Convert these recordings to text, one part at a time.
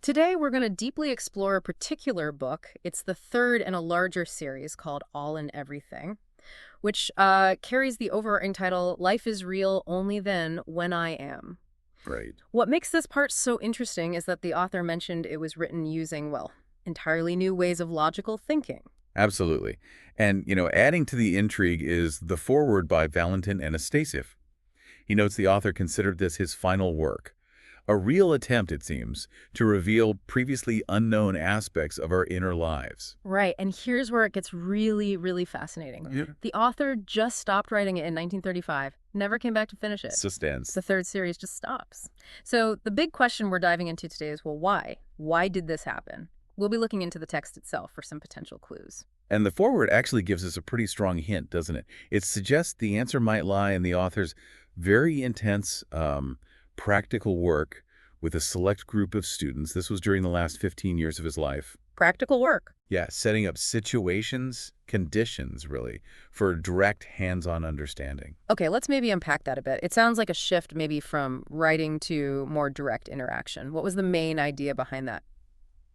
Today, we're going to deeply explore a particular book. It's the third in a larger series called All in Everything, which carries the overarching title, Life is Real Only Then When I Am. Right. What makes this part so interesting is that the author mentioned it was written using, well, entirely new ways of logical thinking. Absolutely. And, adding to the intrigue is the foreword by Valentin Anastasief. He notes the author considered this his final work, a real attempt, it seems, to reveal previously unknown aspects of our inner lives. Right, and here's where it gets really, really fascinating. Yeah. The author just stopped writing it in 1935, never came back to finish it. Sustenance. The third series just stops. So the big question we're diving into today is, well, why? Why did this happen? We'll be looking into the text itself for some potential clues. And the foreword actually gives us a pretty strong hint, doesn't it? It suggests the answer might lie in the author's very intense practical work with a select group of students. This was during the last 15 years of his life. Practical work. Yeah, setting up situations, conditions, really, for direct hands-on understanding. Okay, let's maybe unpack that a bit. It sounds like a shift maybe from writing to more direct interaction. What was the main idea behind that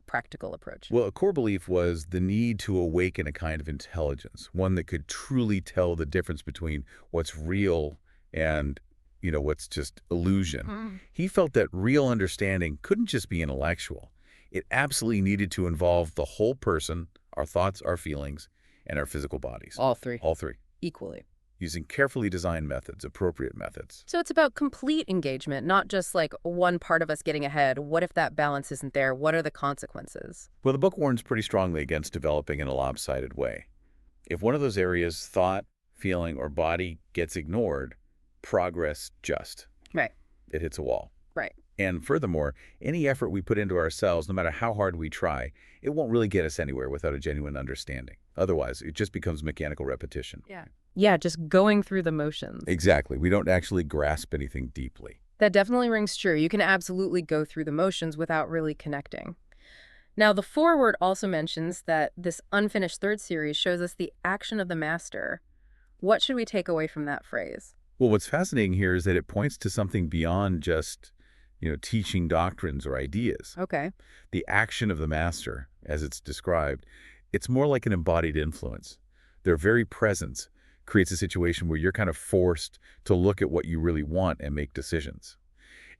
practical approach? Well, a core belief was the need to awaken a kind of intelligence, one that could truly tell the difference between what's real and, what's just illusion. He felt that real understanding couldn't just be intellectual. It absolutely needed to involve the whole person, our thoughts, our feelings, and our physical bodies. All three. All three. Equally. Using carefully designed methods, appropriate methods. So it's about complete engagement, not just like one part of us getting ahead. What if that balance isn't there? What are the consequences? Well, the book warns pretty strongly against developing in a lopsided way. If one of those areas, thought, feeling, or body, gets ignored, progress just. Right. It hits a wall. Right. And furthermore, any effort we put into ourselves, no matter how hard we try, it won't really get us anywhere without a genuine understanding. Otherwise, it just becomes mechanical repetition. Yeah, just going through the motions. Exactly. We don't actually grasp anything deeply. That definitely rings true. You can absolutely go through the motions without really connecting. Now, the foreword also mentions that this unfinished third series shows us the action of the master. What should we take away from that phrase? Well, what's fascinating here is that it points to something beyond just, teaching doctrines or ideas. Okay. The action of the master, as it's described, it's more like an embodied influence. Their very presence creates a situation where you're kind of forced to look at what you really want and make decisions.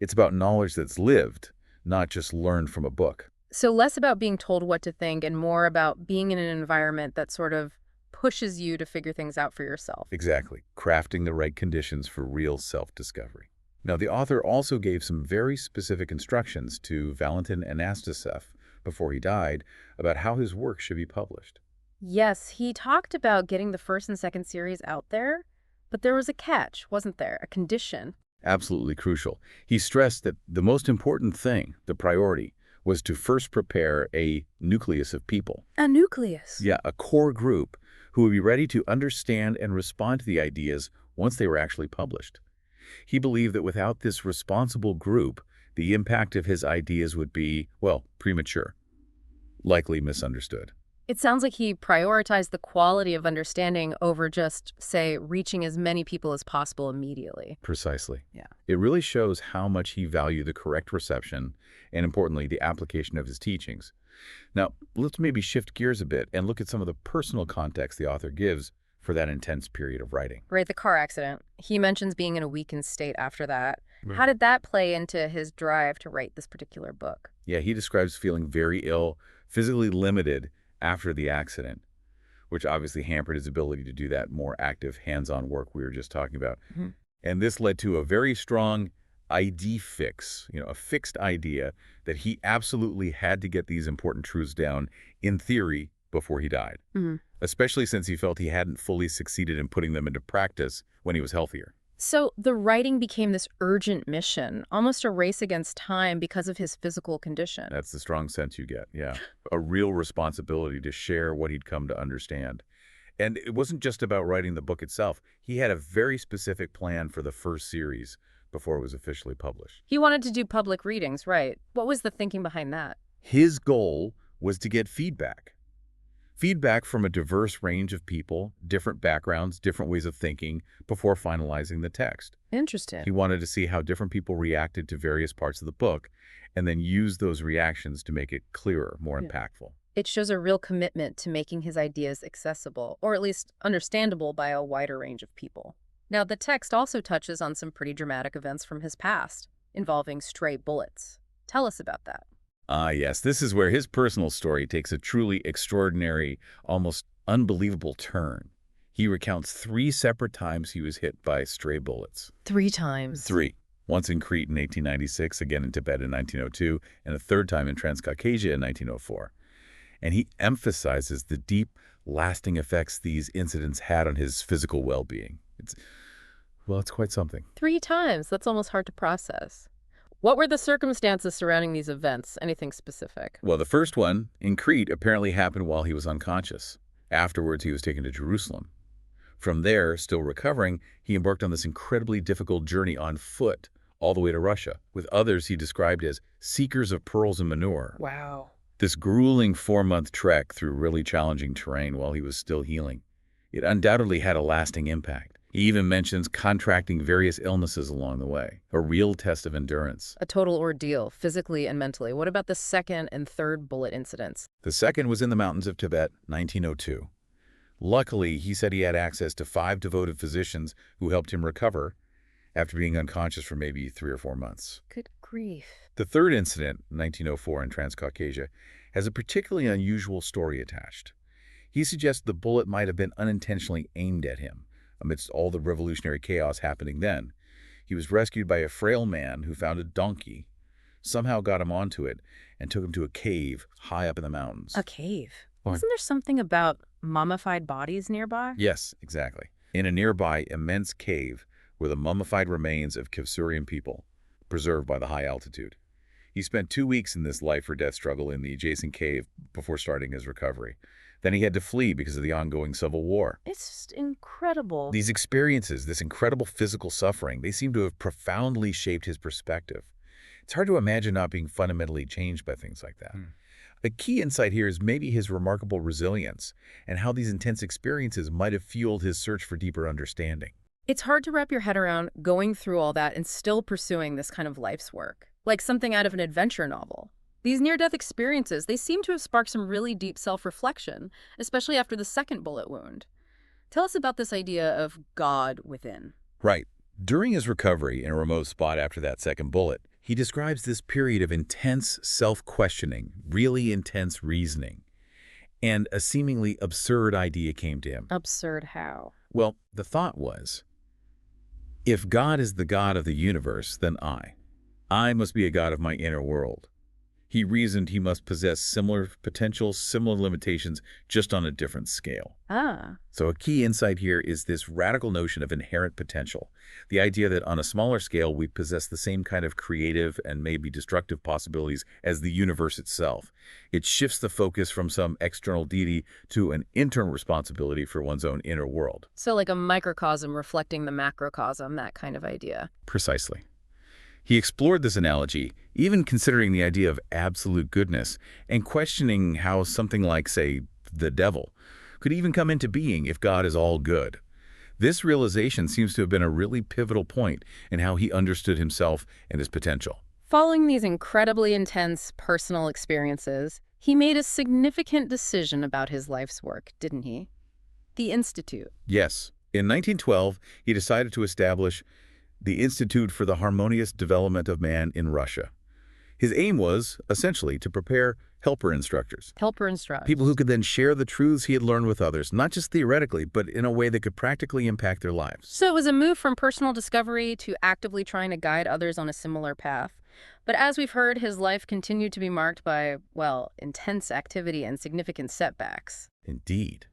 It's about knowledge that's lived, not just learned from a book. So less about being told what to think and more about being in an environment that sort of pushes you to figure things out for yourself. Exactly. Crafting the right conditions for real self-discovery. Now, the author also gave some very specific instructions to Valentin Anastasief before he died about how his work should be published. Yes, he talked about getting the first and second series out there, but there was a catch, wasn't there? A condition. Absolutely crucial. He stressed that the most important thing, the priority, was to first prepare a nucleus of people. A nucleus. Yeah, a core group who would be ready to understand and respond to the ideas once they were actually published. He believed that without this responsible group, the impact of his ideas would be, well, premature, likely misunderstood. It sounds like he prioritized the quality of understanding over just, say, reaching as many people as possible immediately. Precisely. Yeah. It really shows how much he valued the correct reception and, importantly, the application of his teachings. Now, let's maybe shift gears a bit and look at some of the personal context the author gives for that intense period of writing. Right, the car accident. He mentions being in a weakened state after that. Right. How did that play into his drive to write this particular book? Yeah, he describes feeling very ill, physically limited after the accident, which obviously hampered his ability to do that more active hands-on work we were just talking about. And this led to a very strong ID fix, a fixed idea that he absolutely had to get these important truths down in theory before he died, especially since he felt he hadn't fully succeeded in putting them into practice when he was healthier. So the writing became this urgent mission, almost a race against time because of his physical condition. That's the strong sense you get, yeah. A real responsibility to share what he'd come to understand. And it wasn't just about writing the book itself. He had a very specific plan for the first series before it was officially published. He wanted to do public readings, right? What was the thinking behind that? His goal was to get feedback. Feedback from a diverse range of people, different backgrounds, different ways of thinking, before finalizing the text. Interesting. He wanted to see how different people reacted to various parts of the book, and then use those reactions to make it clearer, more Yeah. impactful. It shows a real commitment to making his ideas accessible, or at least understandable by a wider range of people. Now, the text also touches on some pretty dramatic events from his past, involving stray bullets. Tell us about that. Ah, yes, this is where his personal story takes a truly extraordinary, almost unbelievable turn. He recounts 3 separate times he was hit by stray bullets. 3 times. 3. Once in Crete in 1896, again in Tibet in 1902, and a third time in Transcaucasia in 1904. And he emphasizes the deep, lasting effects these incidents had on his physical well-being. It's quite something. 3 times. That's almost hard to process. What were the circumstances surrounding these events? Anything specific? Well, the first one, in Crete, apparently happened while he was unconscious. Afterwards, he was taken to Jerusalem. From there, still recovering, he embarked on this incredibly difficult journey on foot, all the way to Russia, with others he described as seekers of pearls and manure. Wow. This grueling 4-month trek through really challenging terrain while he was still healing. It undoubtedly had a lasting impact. He even mentions contracting various illnesses along the way, a real test of endurance. A total ordeal, physically and mentally. What about the second and third bullet incidents? The second was in the mountains of Tibet, 1902. Luckily, he said he had access to 5 devoted physicians who helped him recover after being unconscious for maybe 3 or 4 months. Good grief. The third incident, 1904 in Transcaucasia, has a particularly unusual story attached. He suggests the bullet might have been unintentionally aimed at him, amidst all the revolutionary chaos happening then. He was rescued by a frail man who found a donkey, somehow got him onto it, and took him to a cave high up in the mountains. A cave? What? Isn't there something about mummified bodies nearby? Yes, exactly. In a nearby immense cave were the mummified remains of Kivsurian people, preserved by the high altitude. He spent 2 weeks in this life-or-death struggle in the adjacent cave before starting his recovery. Then he had to flee because of the ongoing civil war. It's just incredible. These experiences, this incredible physical suffering, they seem to have profoundly shaped his perspective. It's hard to imagine not being fundamentally changed by things like that. A key insight here is maybe his remarkable resilience and how these intense experiences might have fueled his search for deeper understanding. It's hard to wrap your head around going through all that and still pursuing this kind of life's work, like something out of an adventure novel. These near-death experiences, they seem to have sparked some really deep self-reflection, especially after the second bullet wound. Tell us about this idea of God within. Right. During his recovery in a remote spot after that second bullet, he describes this period of intense self-questioning, really intense reasoning, and a seemingly absurd idea came to him. Absurd how? Well, the thought was, if God is the God of the universe, then I must be a God of my inner world. He reasoned he must possess similar potentials, similar limitations, just on a different scale. Ah. So a key insight here is this radical notion of inherent potential, the idea that on a smaller scale we possess the same kind of creative and maybe destructive possibilities as the universe itself. It shifts the focus from some external deity to an internal responsibility for one's own inner world. So like a microcosm reflecting the macrocosm, that kind of idea. Precisely. He explored this analogy, even considering the idea of absolute goodness and questioning how something like, say, the devil could even come into being if God is all good. This realization seems to have been a really pivotal point in how he understood himself and his potential. Following these incredibly intense personal experiences, he made a significant decision about his life's work, didn't he? The Institute. Yes. In 1912, he decided to establish the Institute for the Harmonious Development of Man in Russia. His aim was, essentially, to prepare helper instructors. Helper instructors. People who could then share the truths he had learned with others, not just theoretically, but in a way that could practically impact their lives. So it was a move from personal discovery to actively trying to guide others on a similar path. But as we've heard, his life continued to be marked by, well, intense activity and significant setbacks. Indeed.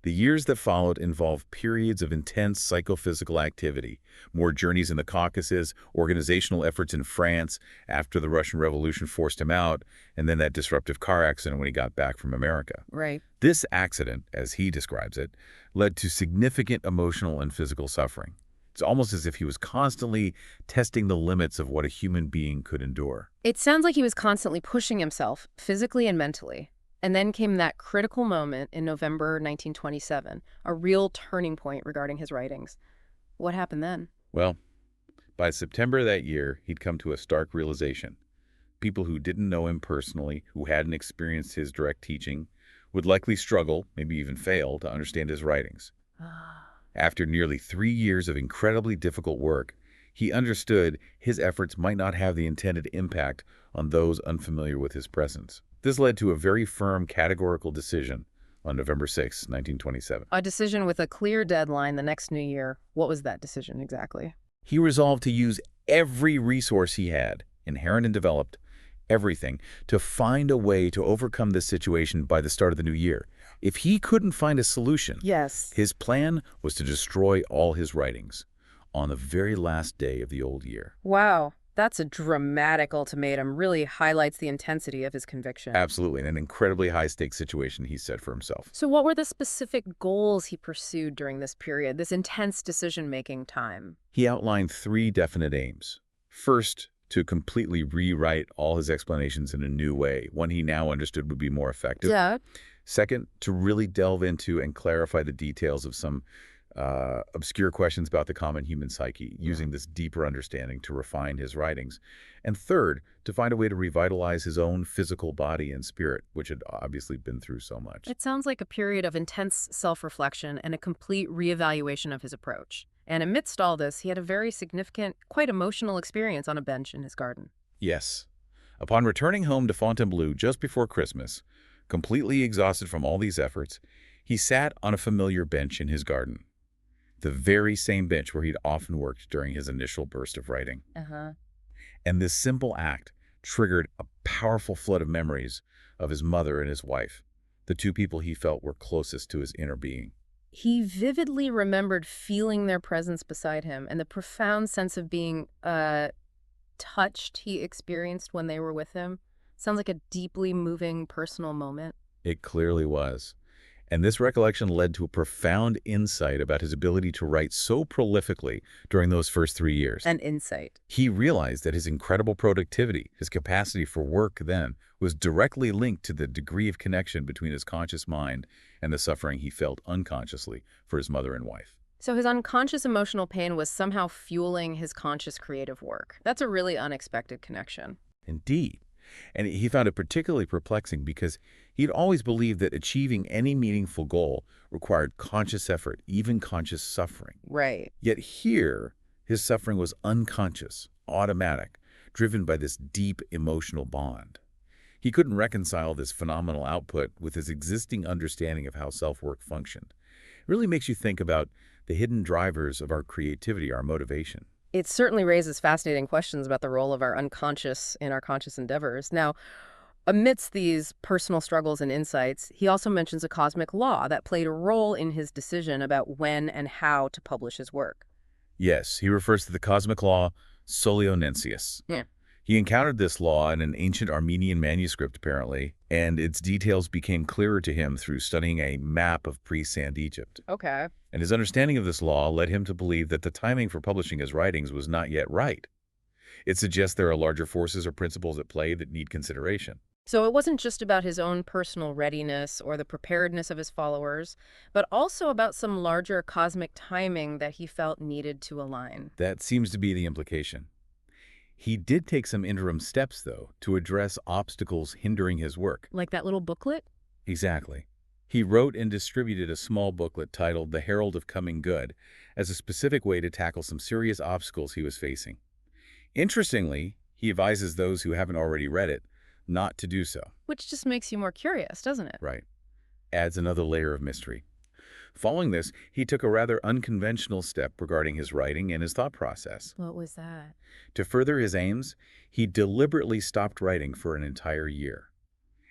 The years that followed involved periods of intense psychophysical activity, more journeys in the Caucasus, organizational efforts in France after the Russian Revolution forced him out, and then that disruptive car accident when he got back from America. Right. This accident, as he describes it, led to significant emotional and physical suffering. It's almost as if he was constantly testing the limits of what a human being could endure. It sounds like he was constantly pushing himself, physically and mentally. And then came that critical moment in November 1927, a real turning point regarding his writings. What happened then? Well, by September that year, he'd come to a stark realization. People who didn't know him personally, who hadn't experienced his direct teaching, would likely struggle, maybe even fail, to understand his writings. Ah, After nearly 3 years of incredibly difficult work, he understood his efforts might not have the intended impact on those unfamiliar with his presence. This led to a very firm categorical decision on November 6, 1927. a decision with a clear deadline the next new year. What was that decision exactly? He resolved to use every resource he had, inherent and developed, everything, to find a way to overcome this situation by the start of the new year. If he couldn't find a solution, Yes. his plan was to destroy all his writings on the very last day of the old year. Wow, that's a dramatic ultimatum. Really highlights the intensity of his conviction. Absolutely, in an incredibly high-stakes situation he set for himself. So what were the specific goals he pursued during this period, this intense decision-making time? He outlined 3 definite aims. First, to completely rewrite all his explanations in a new way, one he now understood would be more effective. Yeah. Second, to really delve into and clarify the details of some obscure questions about the common human psyche, using this deeper understanding to refine his writings. And third, to find a way to revitalize his own physical body and spirit, which had obviously been through so much. It sounds like a period of intense self-reflection and a complete reevaluation of his approach. And amidst all this, he had a very significant, quite emotional experience on a bench in his garden. Yes. Upon returning home to Fontainebleau just before Christmas, completely exhausted from all these efforts, he sat on a familiar bench in his garden. The very same bench where he'd often worked during his initial burst of writing. Uh-huh. And this simple act triggered a powerful flood of memories of his mother and his wife, the 2 people he felt were closest to his inner being. He vividly remembered feeling their presence beside him and the profound sense of being touched he experienced when they were with him. Sounds like a deeply moving personal moment. It clearly was. And this recollection led to a profound insight about his ability to write so prolifically during those first 3 years. An insight. He realized that his incredible productivity, his capacity for work then, was directly linked to the degree of connection between his conscious mind and the suffering he felt unconsciously for his mother and wife. So his unconscious emotional pain was somehow fueling his conscious creative work. That's a really unexpected connection. Indeed. And he found it particularly perplexing because he'd always believed that achieving any meaningful goal required conscious effort, even conscious suffering. Right. Yet here, his suffering was unconscious, automatic, driven by this deep emotional bond. He couldn't reconcile this phenomenal output with his existing understanding of how self-work functioned. It really makes you think about the hidden drivers of our creativity, our motivation. It certainly raises fascinating questions about the role of our unconscious in our conscious endeavors. Now, amidst these personal struggles and insights, he also mentions a cosmic law that played a role in his decision about when and how to publish his work. Yes, he refers to the cosmic law Solio Nensius. Yeah. He encountered this law in an ancient Armenian manuscript, apparently, and its details became clearer to him through studying a map of pre-sand Egypt. Okay. And his understanding of this law led him to believe that the timing for publishing his writings was not yet right. It suggests there are larger forces or principles at play that need consideration. So it wasn't just about his own personal readiness or the preparedness of his followers, but also about some larger cosmic timing that he felt needed to align. That seems to be the implication. He did take some interim steps, though, to address obstacles hindering his work. Like that little booklet? Exactly. He wrote and distributed a small booklet titled The Herald of Coming Good as a specific way to tackle some serious obstacles he was facing. Interestingly, he advises those who haven't already read it not to do so. Which just makes you more curious, doesn't it? Right. Adds another layer of mystery. Following this, he took a rather unconventional step regarding his writing and his thought process. What was that? To further his aims, he deliberately stopped writing for an entire year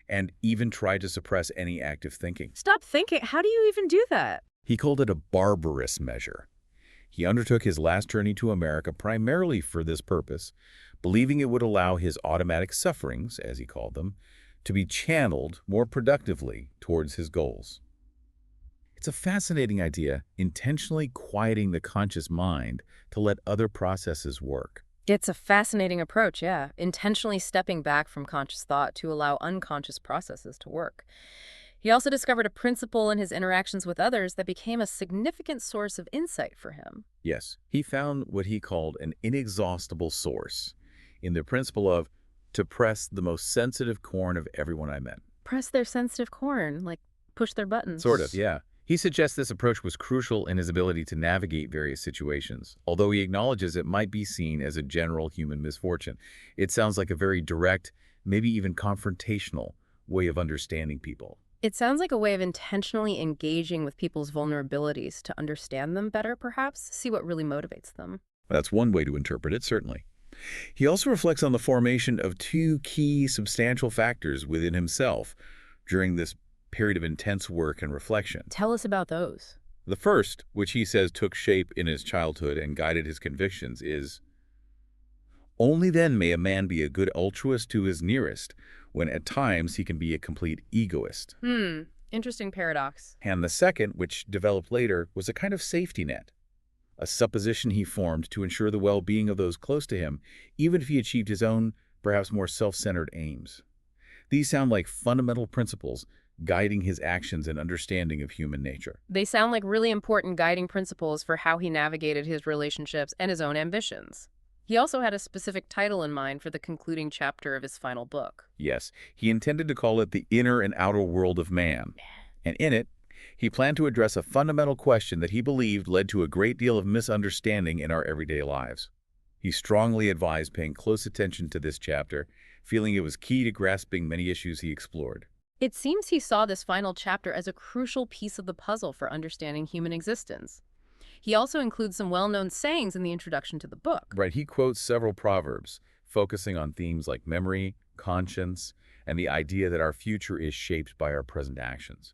and even tried to suppress any active thinking. Stop thinking. How do you even do that? He called it a barbarous measure. He undertook his last journey to America primarily for this purpose, believing it would allow his automatic sufferings, as he called them, to be channeled more productively towards his goals. It's a fascinating idea, intentionally quieting the conscious mind to let other processes work. It's a fascinating approach, yeah. Intentionally stepping back from conscious thought to allow unconscious processes to work. He also discovered a principle in his interactions with others that became a significant source of insight for him. Yes, he found what he called an inexhaustible source in the principle of to press the most sensitive corn of everyone I met. Press their sensitive corn, like push their Sort of, buttons. yeah. He suggests this approach was crucial in his ability to navigate various situations, although he acknowledges it might be seen as a general human misfortune. It sounds like a very direct, maybe even confrontational way of understanding people. It sounds like a way of intentionally engaging with people's vulnerabilities to understand them better, perhaps, see what really motivates them. That's one way to interpret it, certainly. He also reflects on the formation of two key substantial factors within himself during this period of intense work and reflection. Tell us about those. The first, which he says took shape in his childhood and guided his convictions, is only then may a man be a good altruist to his nearest, when at times he can be a complete egoist. Interesting paradox. And the second, which developed later, was a kind of safety net, a supposition he formed to ensure the well-being of those close to him, even if he achieved his own, perhaps more self-centered aims. These sound like fundamental principles guiding his actions and understanding of human nature. They sound like really important guiding principles for how he navigated his relationships and his own ambitions. He also had a specific title in mind for the concluding chapter of his final book. Yes, he intended to call it the inner and outer world of man. And in it, he planned to address a fundamental question that he believed led to a great deal of misunderstanding in our everyday lives. He strongly advised paying close attention to this chapter, feeling it was key to grasping many issues he explored. It seems he saw this final chapter as a crucial piece of the puzzle for understanding human existence. He also includes some well-known sayings in the introduction to the book. Right, he quotes several proverbs, focusing on themes like memory, conscience, and the idea that our future is shaped by our present actions.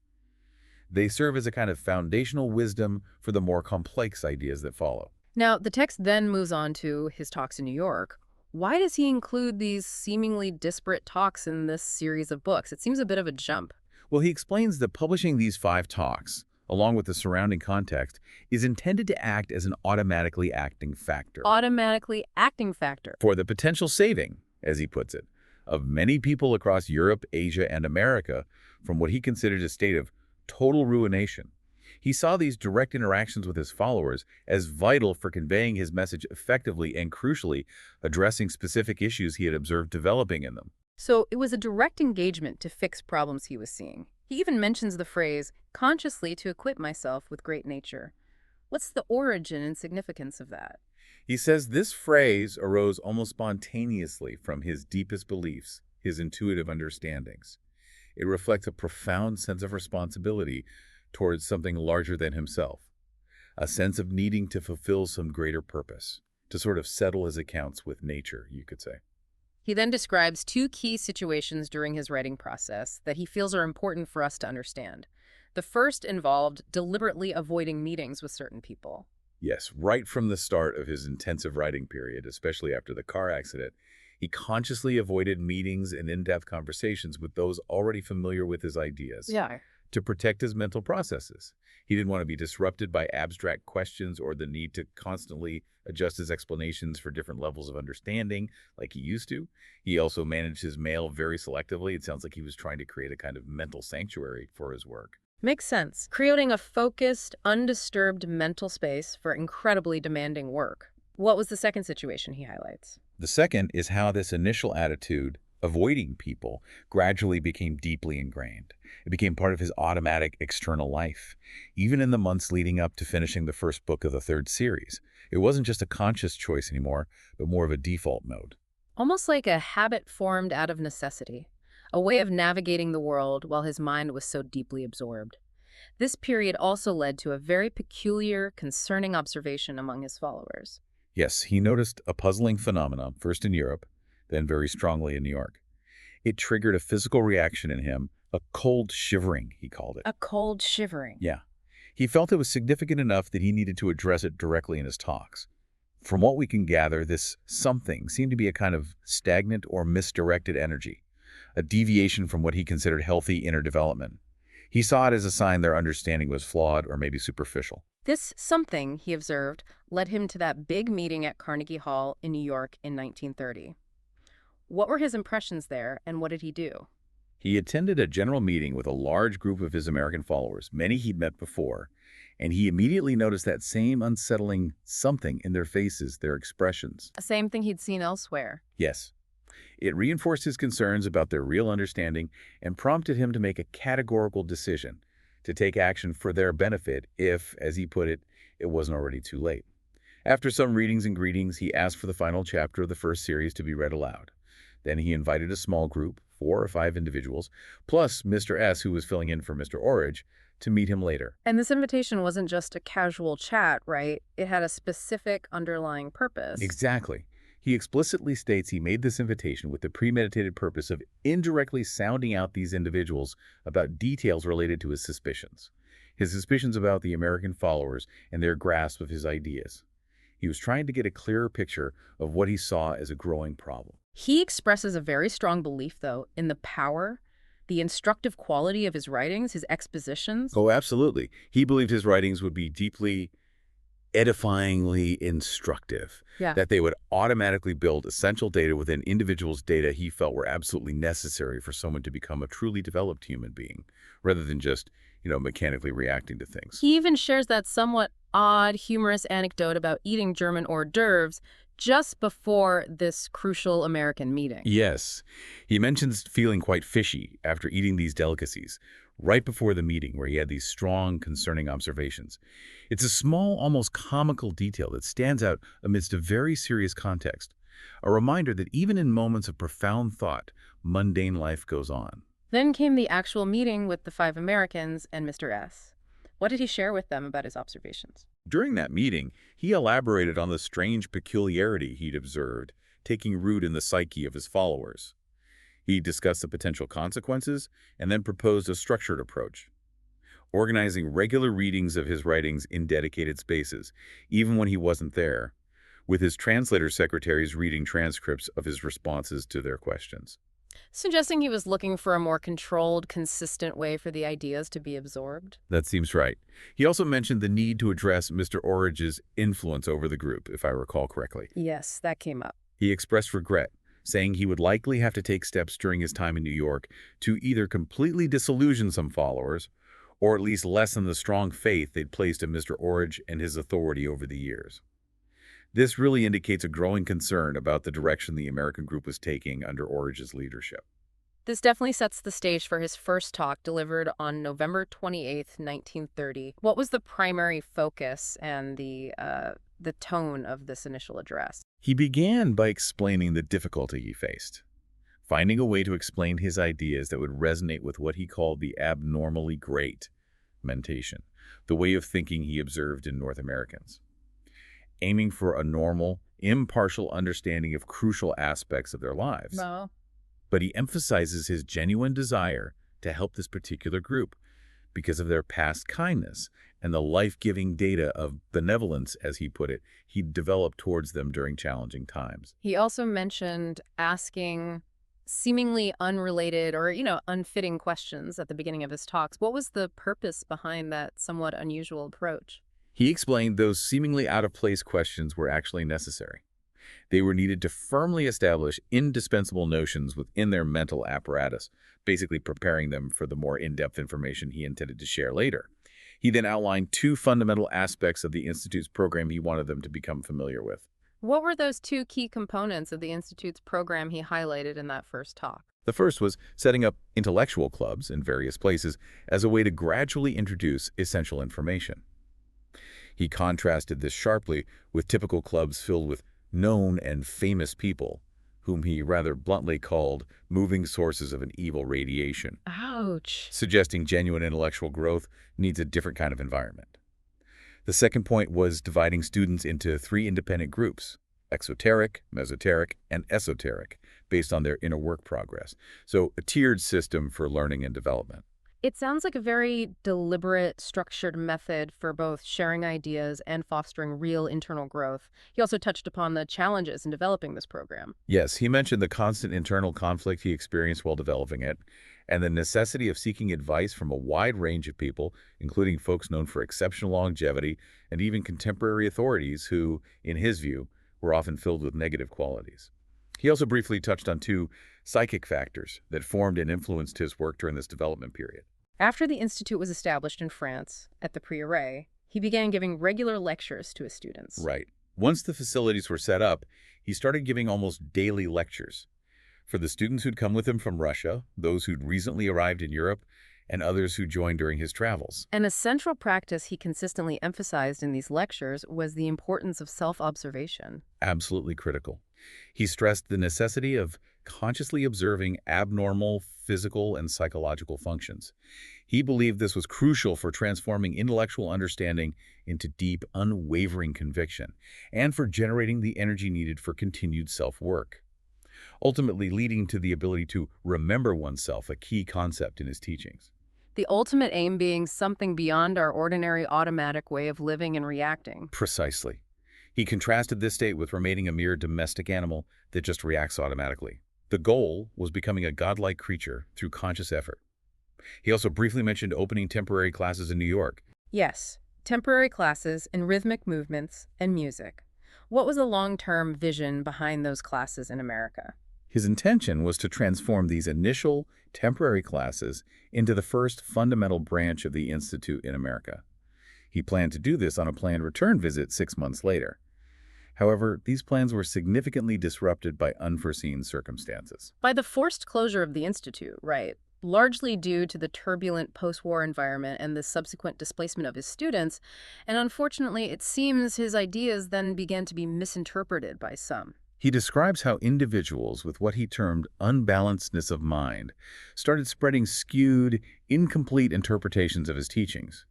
They serve as a kind of foundational wisdom for the more complex ideas that follow. Now, the text then moves on to his talks in New York. Why does he include these seemingly disparate talks in this series of books? It seems a bit of a jump. Well, he explains that publishing these 5 talks, along with the surrounding context, is intended to act as an automatically acting factor. Automatically acting factor. For the potential saving, as he puts it, of many people across Europe, Asia, and America from what he considered a state of total ruination. He saw these direct interactions with his followers as vital for conveying his message effectively and, crucially, addressing specific issues he had observed developing in them. So it was a direct engagement to fix problems he was seeing. He even mentions the phrase, consciously to equip myself with great nature. What's the origin and significance of that? He says this phrase arose almost spontaneously from his deepest beliefs, his intuitive understandings. It reflects a profound sense of responsibility towards something larger than himself, a sense of needing to fulfill some greater purpose, to sort of settle his accounts with nature, you could say. He then describes 2 key situations during his writing process that he feels are important for us to understand. The first involved deliberately avoiding meetings with certain people. Yes, right from the start of his intensive writing period, especially after the car accident, he consciously avoided meetings and in-depth conversations with those already familiar with his ideas Yeah. to protect his mental processes. He didn't want to be disrupted by abstract questions or the need to constantly adjust his explanations for different levels of understanding like he used to. He also managed his mail very selectively. It sounds like he was trying to create a kind of mental sanctuary for his work. Makes sense. Creating a focused, undisturbed mental space for incredibly demanding work. What was the second situation he highlights? The second is how this initial attitude, avoiding people, gradually became deeply ingrained. It became part of his automatic external life, even in the months leading up to finishing the first book of the 3rd series. It wasn't just a conscious choice anymore, but more of a default mode. Almost like a habit formed out of necessity, a way of navigating the world while his mind was so deeply absorbed. This period also led to a very peculiar, concerning observation among his followers. Yes, he noticed a puzzling phenomenon, first in Europe, then very strongly in New York. It triggered a physical reaction in him, a cold shivering, he called it. A cold shivering. Yeah. He felt it was significant enough that he needed to address it directly in his talks. From what we can gather, this something seemed to be a kind of stagnant or misdirected energy, a deviation from what he considered healthy inner development. He saw it as a sign their understanding was flawed or maybe superficial. This something, he observed, led him to that big meeting at Carnegie Hall in New York in 1930. What were his impressions there, and what did he do? He attended a general meeting with a large group of his American followers, many he'd met before, and he immediately noticed that same unsettling something in their faces, their expressions. Same thing he'd seen elsewhere. Yes, it reinforced his concerns about their real understanding and prompted him to make a categorical decision to take action for their benefit if, as he put it, it wasn't already too late. After some readings and greetings, he asked for the final chapter of the first series to be read aloud. Then he invited a small group, 4 or 5 individuals, plus Mr. S., who was filling in for Mr. Orridge, to meet him later. And this invitation wasn't just a casual chat, right? It had a specific underlying purpose. Exactly. He explicitly states he made this invitation with the premeditated purpose of indirectly sounding out these individuals about details related to his suspicions about the American followers and their grasp of his ideas. He was trying to get a clearer picture of what he saw as a growing problem. He expresses a very strong belief, though, in the power, the instructive quality of his writings, his expositions. Oh, absolutely. He believed his writings would be deeply, edifyingly instructive, Yeah. that they would automatically build essential data within individuals' data he felt were absolutely necessary for someone to become a truly developed human being, rather than just, mechanically reacting to things. He even shares that somewhat odd, humorous anecdote about eating German hors d'oeuvres just before this crucial American meeting. Yes, he mentions feeling quite fishy after eating these delicacies, right before the meeting where he had these strong, concerning observations. It's a small, almost comical detail that stands out amidst a very serious context, a reminder that even in moments of profound thought, mundane life goes on. Then came the actual meeting with the 5 Americans and Mr. S. What did he share with them about his observations? During that meeting, he elaborated on the strange peculiarity he'd observed taking root in the psyche of his followers. He discussed the potential consequences and then proposed a structured approach, organizing regular readings of his writings in dedicated spaces, even when he wasn't there, with his translator secretaries reading transcripts of his responses to their questions. Suggesting he was looking for a more controlled, consistent way for the ideas to be absorbed. That seems right. He also mentioned the need to address Mr. Orridge's influence over the group, if I recall correctly. Yes, that came up. He expressed regret, saying he would likely have to take steps during his time in New York to either completely disillusion some followers or at least lessen the strong faith they'd placed in Mr. Orridge and his authority over the years. This really indicates a growing concern about the direction the American group was taking under Orridge's leadership. This definitely sets the stage for his first talk delivered on November 28th, 1930. What was the primary focus and the tone of this initial address? He began by explaining the difficulty he faced, finding a way to explain his ideas that would resonate with what he called the abnormally great mentation, the way of thinking he observed in North Americans, aiming for a normal, impartial understanding of crucial aspects of their lives. Well, But he emphasizes his genuine desire to help this particular group because of their past kindness and the life-giving data of benevolence, as he put it, he developed towards them during challenging times. he also mentioned asking seemingly unrelated or, unfitting questions at the beginning of his talks. What was the purpose behind that somewhat unusual approach? He explained those seemingly out-of-place questions were actually necessary. They were needed to firmly establish indispensable notions within their mental apparatus, basically preparing them for the more in-depth information he intended to share later. He then outlined 2 fundamental aspects of the Institute's program he wanted them to become familiar with. What were those 2 key components of the Institute's program he highlighted in that first talk? The first was setting up intellectual clubs in various places as a way to gradually introduce essential information. He contrasted this sharply with typical clubs filled with known and famous people, whom he rather bluntly called moving sources of an evil radiation, Ouch. suggesting genuine intellectual growth needs a different kind of environment. The second point was dividing students into 3 independent groups, exoteric, mesoteric, and esoteric, based on their inner work progress. So a tiered system for learning and development. It sounds like a very deliberate, structured method for both sharing ideas and fostering real internal growth. He also touched upon the challenges in developing this program. Yes, he mentioned the constant internal conflict he experienced while developing it, and the necessity of seeking advice from a wide range of people, including folks known for exceptional longevity and even contemporary authorities who, in his view, were often filled with negative qualities. He also briefly touched on two psychic factors that formed and influenced his work during this development period. After the institute was established in France at the Prieuré, he began giving regular lectures to his students. Right. Once the facilities were set up, he started giving almost daily lectures. For the students who'd come with him from Russia, those who'd recently arrived in Europe, and others who joined during his travels. And a central practice he consistently emphasized in these lectures was the importance of self-observation. Absolutely critical. He stressed the necessity of consciously observing abnormal physical and psychological functions. He believed this was crucial for transforming intellectual understanding into deep, unwavering conviction, and for generating the energy needed for continued self-work, ultimately leading to the ability to remember oneself, a key concept in his teachings. The ultimate aim being something beyond our ordinary automatic way of living and reacting. Precisely. He contrasted this state with remaining a mere domestic animal that just reacts automatically. The goal was becoming a godlike creature through conscious effort. He also briefly mentioned opening temporary classes in New York. Yes, temporary classes in rhythmic movements and music. What was the long-term vision behind those classes in America? His intention was to transform these initial temporary classes into the first fundamental branch of the Institute in America. He planned to do this on a planned return visit 6 months later. However, these plans were significantly disrupted by unforeseen circumstances. By the forced closure of the Institute, right? Largely due to the turbulent post-war environment and the subsequent displacement of his students, and unfortunately, it seems his ideas then began to be misinterpreted by some. He describes how individuals with what he termed unbalancedness of mind started spreading skewed, incomplete interpretations of his teachings,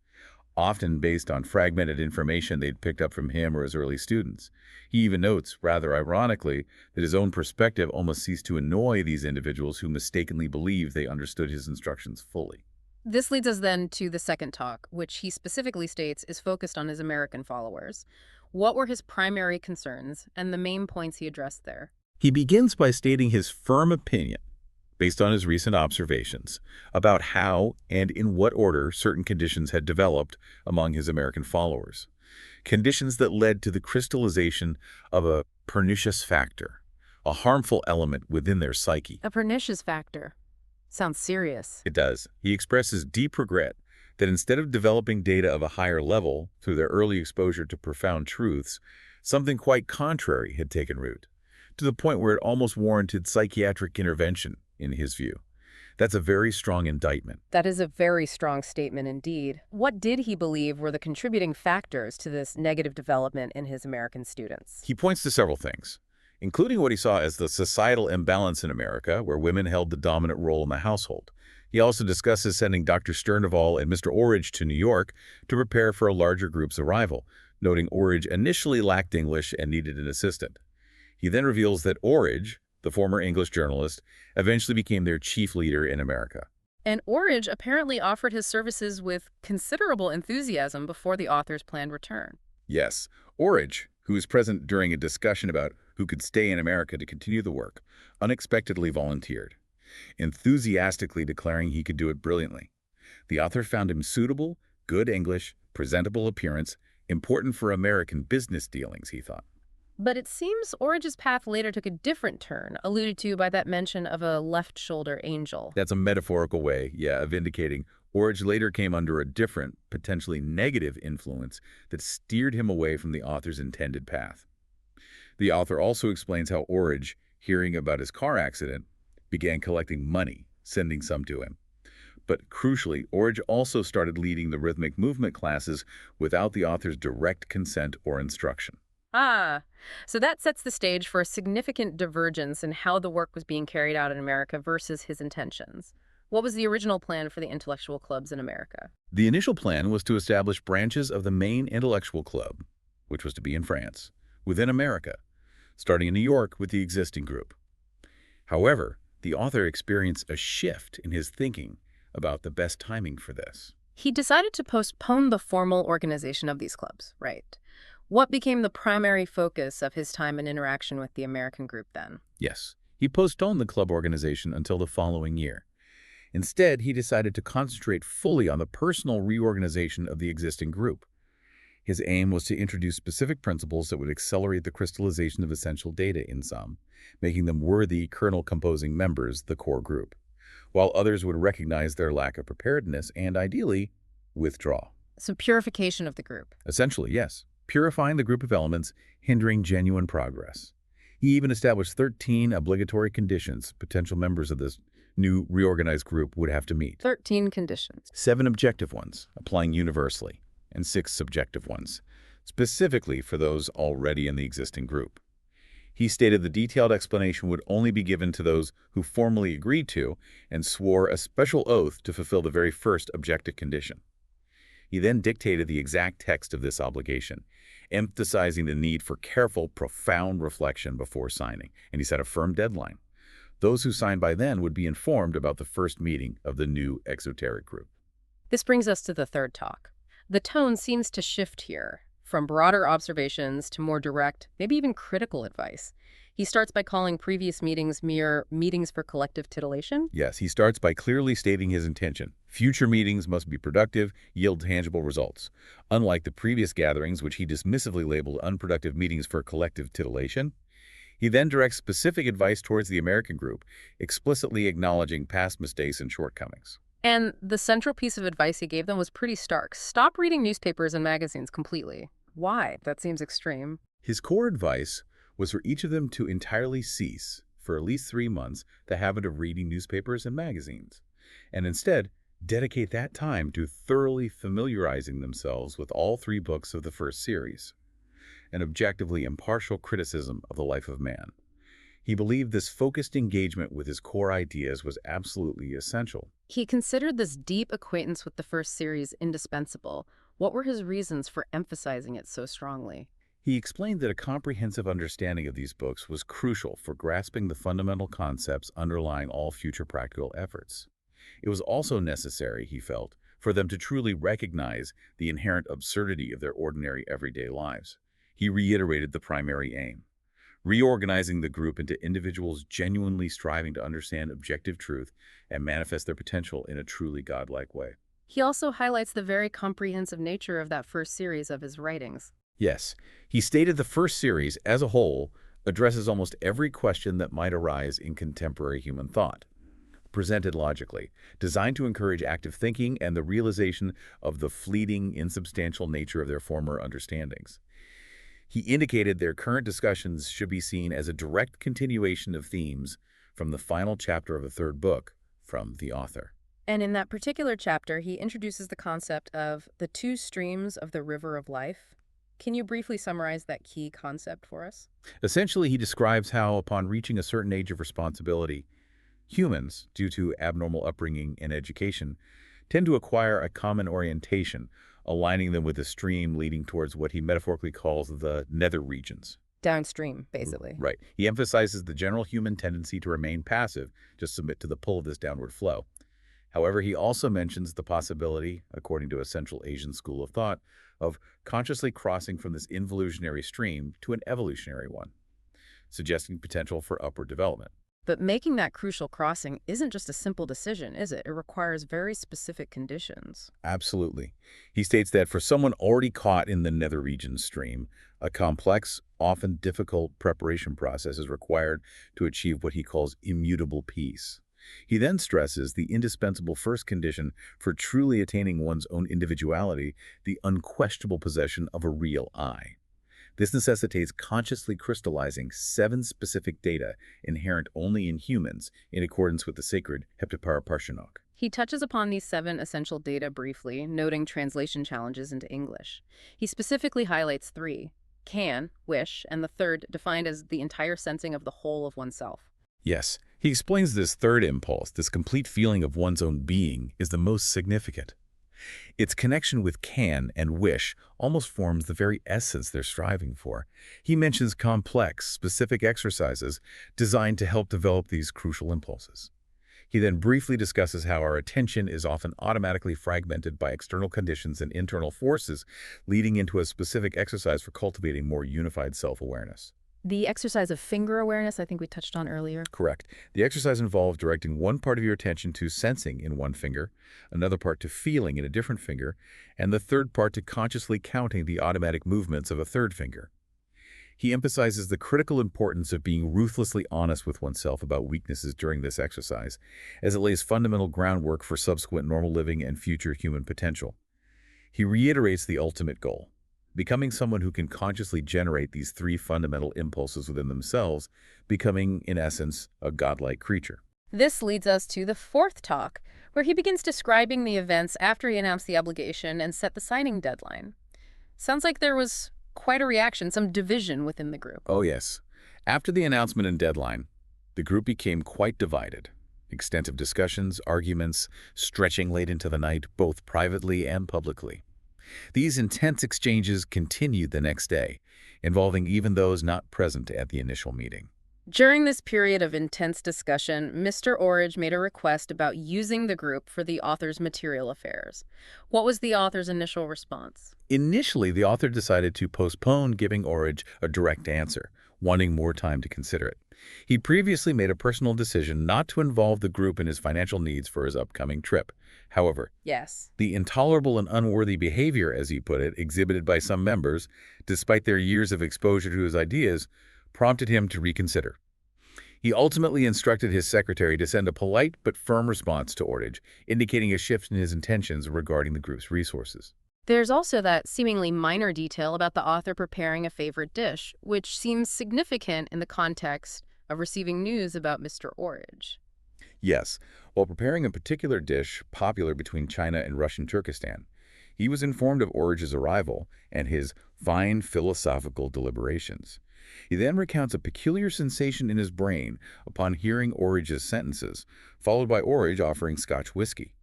often based on fragmented information they'd picked up from him or his early students. He even notes, rather ironically, that his own perspective almost ceased to annoy these individuals who mistakenly believed they understood his instructions fully. This leads us then to the second talk, which he specifically states is focused on his American followers. What were his primary concerns and the main points he addressed there? He begins by stating his firm opinion, based on his recent observations, about how and in what order certain conditions had developed among his American followers. Conditions that led to the crystallization of a pernicious factor, a harmful element within their psyche. A pernicious factor. Sounds serious. It does. He expresses deep regret that instead of developing data of a higher level through their early exposure to profound truths, something quite contrary had taken root, to the point where it almost warranted psychiatric intervention, in his view. That's a very strong indictment. That is a very strong statement indeed. What did he believe were the contributing factors to this negative development in his American students? He points to several things, including what he saw as the societal imbalance in America, where women held the dominant role in the household. He also discusses sending Dr. Sterneval and Mr. Orridge to New York to prepare for a larger group's arrival, noting Orridge initially lacked English and needed an assistant. He then reveals that Orridge, the former English journalist, eventually became their chief leader in America. And Orridge apparently offered his services with considerable enthusiasm before the author's planned return. Yes, Orridge, who was present during a discussion about who could stay in America to continue the work, unexpectedly volunteered, enthusiastically declaring he could do it brilliantly. The author found him suitable, good English, presentable appearance, important for American business dealings, he thought. But it seems Orridge's path later took a different turn, alluded to by that mention of a left-shoulder angel. That's a metaphorical way, of indicating Orridge later came under a different, potentially negative influence that steered him away from the author's intended path. The author also explains how Orridge, hearing about his car accident, began collecting money, sending some to him. But crucially, Orridge also started leading the rhythmic movement classes without the author's direct consent or instruction. Ah, so that sets the stage for a significant divergence in how the work was being carried out in America versus his intentions. What was the original plan for the intellectual clubs in America? The initial plan was to establish branches of the main intellectual club, which was to be in France, within America, starting in New York with the existing group. However, the author experienced a shift in his thinking about the best timing for this. He decided to postpone the formal organization of these clubs, right? What became the primary focus of his time and interaction with the American group then? Yes, he postponed the club organization until the following year. Instead, he decided to concentrate fully on the personal reorganization of the existing group. His aim was to introduce specific principles that would accelerate the crystallization of essential data in some, making them worthy kernel-composing members, the core group, while others would recognize their lack of preparedness and, ideally, withdraw. So purification of the group. Essentially, yes, purifying the group of elements, hindering genuine progress. He even established 13 obligatory conditions potential members of this new reorganized group would have to meet. 13 conditions. 7 objective ones, applying universally, and 6 subjective ones, specifically for those already in the existing group. He stated the detailed explanation would only be given to those who formally agreed to and swore a special oath to fulfill the very first objective condition. He then dictated the exact text of this obligation, emphasizing the need for careful, profound reflection before signing, and he set a firm deadline. Those who signed by then would be informed about the first meeting of the new exoteric group. This brings us to the third talk. The tone seems to shift here, from broader observations to more direct, maybe even critical advice. He starts by calling previous meetings mere meetings for collective titillation. Yes, he starts by clearly stating his intention. Future meetings must be productive, yield tangible results. Unlike the previous gatherings, which he dismissively labeled unproductive meetings for collective titillation, he then directs specific advice towards the American group, explicitly acknowledging past mistakes and shortcomings. And the central piece of advice he gave them was pretty stark. Stop reading newspapers and magazines completely. Why? That seems extreme. His core advice was for each of them to entirely cease, for at least 3 months, the habit of reading newspapers and magazines, and instead dedicate that time to thoroughly familiarizing themselves with all 3 books of the first series, an objectively impartial criticism of the life of man. He believed this focused engagement with his core ideas was absolutely essential. He considered this deep acquaintance with the first series indispensable. What were his reasons for emphasizing it so strongly? He explained that a comprehensive understanding of these books was crucial for grasping the fundamental concepts underlying all future practical efforts. It was also necessary, he felt, for them to truly recognize the inherent absurdity of their ordinary everyday lives. He reiterated the primary aim: reorganizing the group into individuals genuinely striving to understand objective truth and manifest their potential in a truly godlike way. He also highlights the very comprehensive nature of that first series of his writings. Yes, he stated the first series, as a whole, addresses almost every question that might arise in contemporary human thought, presented logically, designed to encourage active thinking and the realization of the fleeting, insubstantial nature of their former understandings. He indicated their current discussions should be seen as a direct continuation of themes from the final chapter of the third book, from the author. And in that particular chapter, he introduces the concept of the 2 streams of the river of life. Can you briefly summarize that key concept for us? Essentially, he describes how, upon reaching a certain age of responsibility, humans, due to abnormal upbringing and education, tend to acquire a common orientation, aligning them with a stream leading towards what he metaphorically calls the nether regions. Downstream, basically. Right. He emphasizes the general human tendency to remain passive, just submit to the pull of this downward flow. However, he also mentions the possibility, according to a Central Asian school of thought, of consciously crossing from this involutionary stream to an evolutionary one, suggesting potential for upward development. But making that crucial crossing isn't just a simple decision, is it? It requires very specific conditions. Absolutely. He states that for someone already caught in the nether region stream, a complex, often difficult preparation process is required to achieve what he calls immutable peace. He then stresses the indispensable first condition for truly attaining one's own individuality, the unquestionable possession of a real I. This necessitates consciously crystallizing 7 specific data inherent only in humans in accordance with the sacred Heptaparapparshinok. He touches upon these 7 essential data briefly, noting translation challenges into English. He specifically highlights 3, can, wish, and the third defined as the entire sensing of the whole of oneself. Yes, he explains this third impulse, this complete feeling of one's own being, is the most significant. Its connection with can and wish almost forms the very essence they're striving for. He mentions complex, specific exercises designed to help develop these crucial impulses. He then briefly discusses how our attention is often automatically fragmented by external conditions and internal forces, leading into a specific exercise for cultivating more unified self-awareness. The exercise of finger awareness, I think we touched on earlier. Correct. The exercise involved directing one part of your attention to sensing in one finger, another part to feeling in a different finger, and the third part to consciously counting the automatic movements of a third finger. He emphasizes the critical importance of being ruthlessly honest with oneself about weaknesses during this exercise, as it lays fundamental groundwork for subsequent normal living and future human potential. He reiterates the ultimate goal: becoming someone who can consciously generate these three fundamental impulses within themselves, becoming, in essence, a godlike creature. This leads us to the fourth talk, where he begins describing the events after he announced the obligation and set the signing deadline. Sounds like there was quite a reaction, some division within the group. Oh yes. After the announcement and deadline, the group became quite divided. Extensive discussions, arguments, stretching late into the night, both privately and publicly. These intense exchanges continued the next day, involving even those not present at the initial meeting. During this period of intense discussion, Mr. Orridge made a request about using the group for the author's material affairs. What was the author's initial response? Initially, the author decided to postpone giving Orridge a direct answer, wanting more time to consider it. He'd previously made a personal decision not to involve the group in his financial needs for his upcoming trip. However, Yes. the intolerable and unworthy behavior, as he put it, exhibited by some members, despite their years of exposure to his ideas, prompted him to reconsider. He ultimately instructed his secretary to send a polite but firm response to Orridge, indicating a shift in his intentions regarding the group's resources. There's also that seemingly minor detail about the author preparing a favorite dish, which seems significant in the context of receiving news about Mr. Orridge. Yes, while preparing a particular dish popular between China and Russian Turkestan, he was informed of Orridge's arrival and his fine philosophical deliberations. He then recounts a peculiar sensation in his brain upon hearing Orridge's sentences, followed by Orridge offering Scotch whiskey.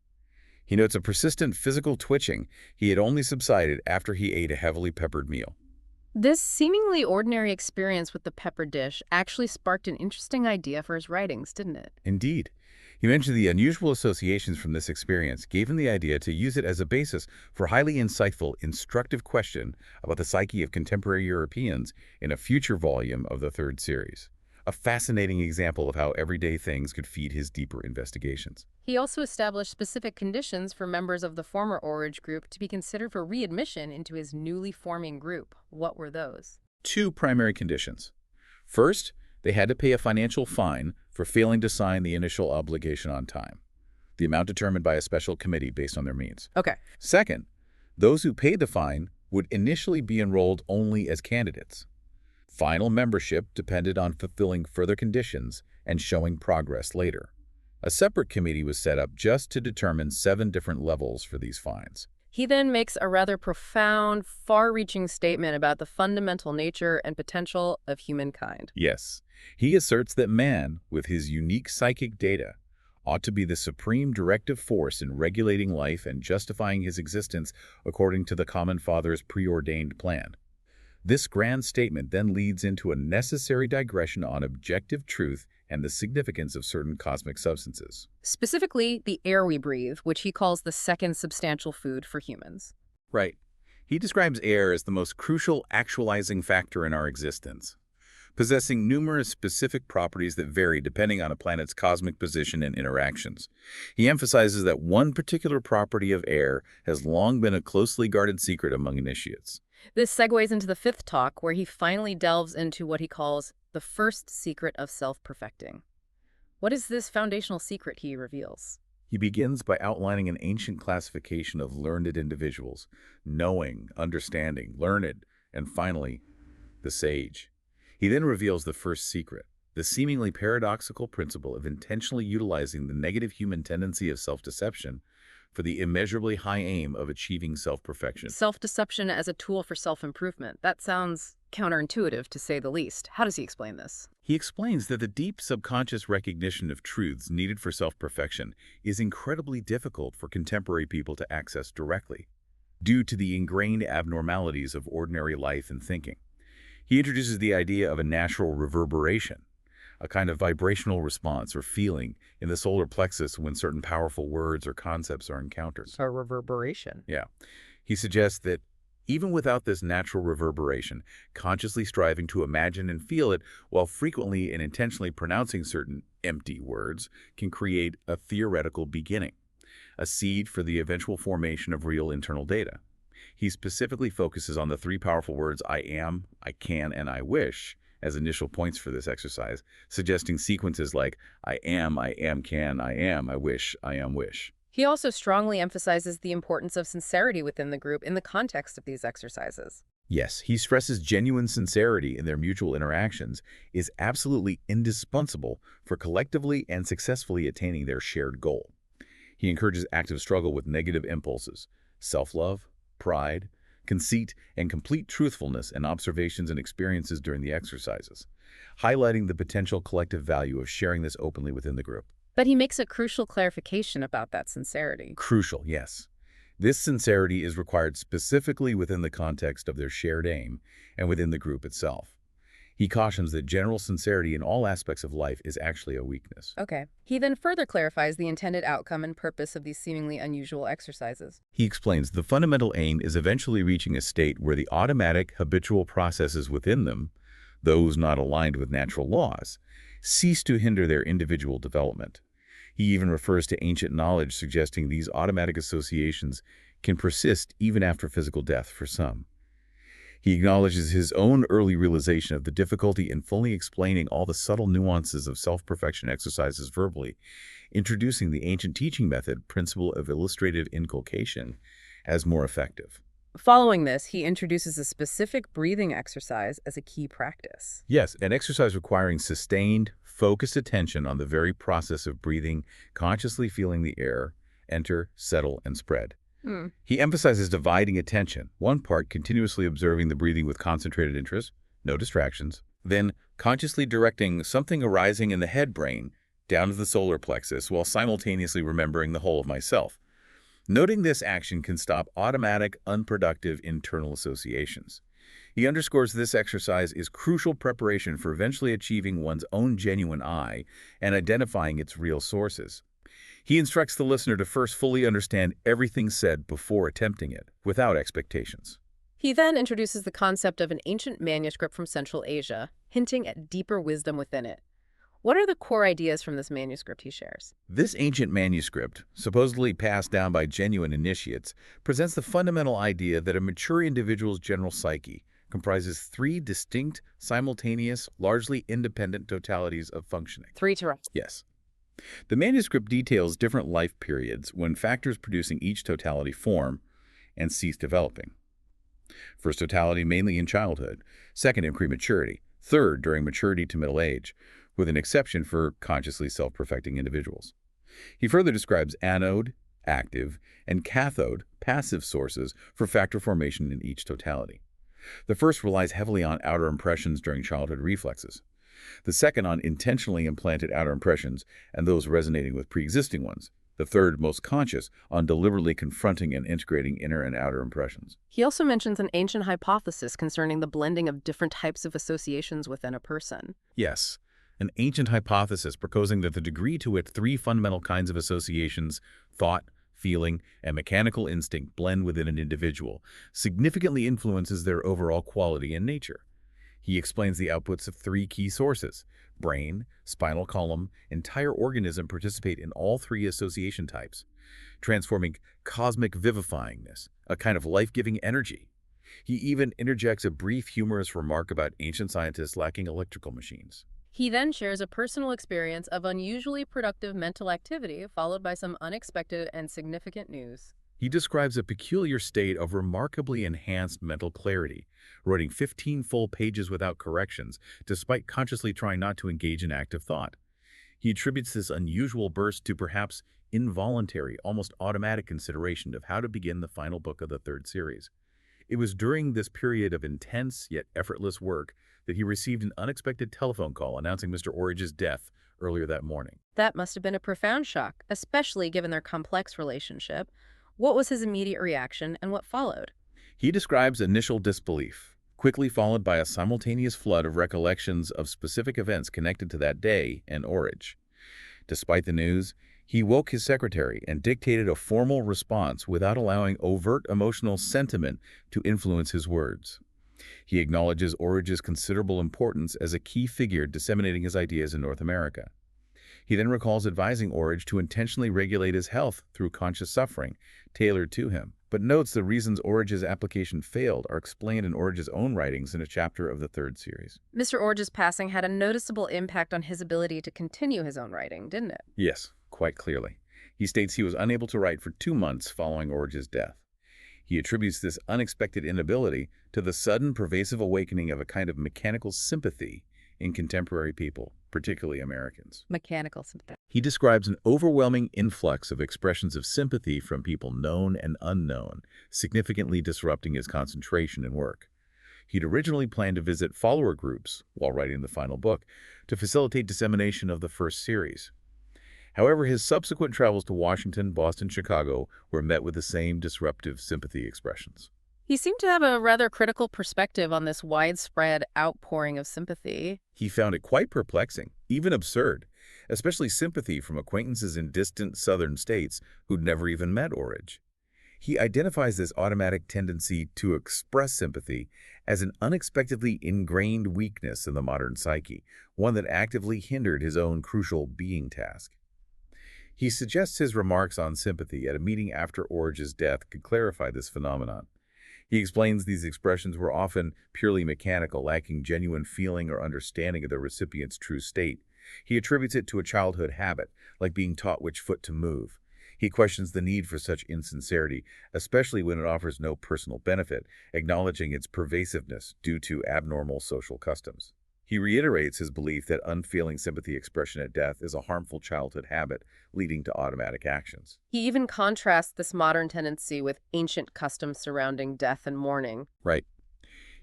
He notes a persistent physical twitching he had only subsided after he ate a heavily peppered meal. This seemingly ordinary experience with the pepper dish actually sparked an interesting idea for his writings, didn't it? Indeed. He mentioned the unusual associations from this experience gave him the idea to use it as a basis for a highly insightful, instructive question about the psyche of contemporary Europeans in a future volume of the third series. A fascinating example of how everyday things could feed his deeper investigations. He also established specific conditions for members of the former Orridge group to be considered for readmission into his newly forming group. What were those? Two primary conditions. First, they had to pay a financial fine for failing to sign the initial obligation on time, the amount determined by a special committee based on their means. Okay. Second, those who paid the fine would initially be enrolled only as candidates. Final membership depended on fulfilling further conditions and showing progress later. A separate committee was set up just to determine 7 different levels for these fines. He then makes a rather profound, far-reaching statement about the fundamental nature and potential of humankind. Yes, he asserts that man, with his unique psychic data, ought to be the supreme directive force in regulating life and justifying his existence according to the Common Father's preordained plan. This grand statement then leads into a necessary digression on objective truth and the significance of certain cosmic substances. Specifically, the air we breathe, which he calls the second substantial food for humans. Right. He describes air as the most crucial actualizing factor in our existence, possessing numerous specific properties that vary depending on a planet's cosmic position and interactions. He emphasizes that one particular property of air has long been a closely guarded secret among initiates. This segues into the fifth talk, where he finally delves into what he calls the first secret of self-perfecting. What is this foundational secret he reveals? He begins by outlining an ancient classification of learned individuals: knowing, understanding, learned, and finally, the sage. He then reveals the first secret, the seemingly paradoxical principle of intentionally utilizing the negative human tendency of self-deception for the immeasurably high aim of achieving self-perfection. Self-deception as a tool for self-improvement. That sounds counterintuitive, to say the least. How does he explain this? He explains that the deep subconscious recognition of truths needed for self-perfection is incredibly difficult for contemporary people to access directly, due to the ingrained abnormalities of ordinary life and thinking. He introduces the idea of a natural reverberation, a kind of vibrational response or feeling in the solar plexus when certain powerful words or concepts are encountered. A reverberation. Yeah. He suggests that even without this natural reverberation, consciously striving to imagine and feel it while frequently and intentionally pronouncing certain empty words can create a theoretical beginning, a seed for the eventual formation of real internal data. He specifically focuses on the three powerful words I am, I can, and I wish as initial points for this exercise, suggesting sequences like I am, can, I am, I am, wish. He also strongly emphasizes the importance of sincerity within the group in the context of these exercises. Yes, he stresses genuine sincerity in their mutual interactions is absolutely indispensable for collectively and successfully attaining their shared goal. He encourages active struggle with negative impulses, self-love, pride, conceit, and complete truthfulness in observations and experiences during the exercises, highlighting the potential collective value of sharing this openly within the group. But he makes a crucial clarification about that sincerity. Crucial, yes. This sincerity is required specifically within the context of their shared aim and within the group itself. He cautions that general sincerity in all aspects of life is actually a weakness. Okay. He then further clarifies the intended outcome and purpose of these seemingly unusual exercises. He explains the fundamental aim is eventually reaching a state where the automatic, habitual processes within them, those not aligned with natural laws, cease to hinder their individual development. He even refers to ancient knowledge suggesting these automatic associations can persist even after physical death for some. He acknowledges his own early realization of the difficulty in fully explaining all the subtle nuances of self-perfection exercises verbally, introducing the ancient teaching method, principle of illustrative inculcation, as more effective. Following this, he introduces a specific breathing exercise as a key practice. Yes, an exercise requiring sustained, focused attention on the very process of breathing, consciously feeling the air enter, settle, and spread. He emphasizes dividing attention, one part continuously observing the breathing with concentrated interest, no distractions, then consciously directing something arising in the head brain down to the solar plexus while simultaneously remembering the whole of myself. Noting this action can stop automatic, unproductive internal associations. He underscores this exercise is crucial preparation for eventually achieving one's own genuine I and identifying its real sources. He instructs the listener to first fully understand everything said before attempting it, without expectations. He then introduces the concept of an ancient manuscript from Central Asia, hinting at deeper wisdom within it. What are the core ideas from this manuscript he shares? This ancient manuscript, supposedly passed down by genuine initiates, presents the fundamental idea that a mature individual's general psyche comprises three distinct, simultaneous, largely independent totalities of functioning. Three to rest. Yes. The manuscript details different life periods when factors producing each totality form and cease developing. First totality mainly in childhood, second in prematurity, third during maturity to middle age, with an exception for consciously self-perfecting individuals. He further describes anode, active, and cathode, passive sources for factor formation in each totality. The first relies heavily on outer impressions during childhood reflexes. The second on intentionally implanted outer impressions and those resonating with pre-existing ones. The third, most conscious, on deliberately confronting and integrating inner and outer impressions. He also mentions an ancient hypothesis concerning the blending of different types of associations within a person. Yes, an ancient hypothesis proposing that the degree to which three fundamental kinds of associations, thought, feeling, and mechanical instinct blend within an individual, significantly influences their overall quality and nature. He explains the outputs of three key sources. Brain, spinal column, entire organism participate in all three association types, transforming cosmic vivifyingness, a kind of life-giving energy. He even interjects a brief humorous remark about ancient scientists lacking electrical machines. He then shares a personal experience of unusually productive mental activity, followed by some unexpected and significant news. He describes a peculiar state of remarkably enhanced mental clarity, writing 15 full pages without corrections, despite consciously trying not to engage in active thought. He attributes this unusual burst to perhaps involuntary, almost automatic consideration of how to begin the final book of the third series. It was during this period of intense yet effortless work that he received an unexpected telephone call announcing Mr. Orridge's death earlier that morning. That must have been a profound shock, especially given their complex relationship. What was his immediate reaction and what followed? He describes initial disbelief, quickly followed by a simultaneous flood of recollections of specific events connected to that day and Orage. Despite the news, he woke his secretary and dictated a formal response without allowing overt emotional sentiment to influence his words. He acknowledges Orage's considerable importance as a key figure disseminating his ideas in North America. He then recalls advising Orage to intentionally regulate his health through conscious suffering, tailored to him, but notes the reasons Orage's application failed are explained in Orage's own writings in a chapter of the third series. Mr. Orge's passing had a noticeable impact on his ability to continue his own writing, didn't it? Yes, quite clearly. He states he was unable to write for 2 months following Orage's death. He attributes this unexpected inability to the sudden pervasive awakening of a kind of mechanical sympathy in contemporary people, particularly Americans. Mechanical sympathy. He describes an overwhelming influx of expressions of sympathy from people known and unknown, significantly disrupting his concentration and work. He'd originally planned to visit follower groups while writing the final book to facilitate dissemination of the first series. However, his subsequent travels to Washington, Boston, Chicago were met with the same disruptive sympathy expressions. He seemed to have a rather critical perspective on this widespread outpouring of sympathy. He found it quite perplexing, even absurd, especially sympathy from acquaintances in distant southern states who'd never even met Orage. He identifies this automatic tendency to express sympathy as an unexpectedly ingrained weakness in the modern psyche, one that actively hindered his own crucial being task. He suggests his remarks on sympathy at a meeting after Orage's death could clarify this phenomenon. He explains these expressions were often purely mechanical, lacking genuine feeling or understanding of the recipient's true state. He attributes it to a childhood habit, like being taught which foot to move. He questions the need for such insincerity, especially when it offers no personal benefit, acknowledging its pervasiveness due to abnormal social customs. He reiterates his belief that unfeeling sympathy expression at death is a harmful childhood habit, leading to automatic actions. He even contrasts this modern tendency with ancient customs surrounding death and mourning. Right.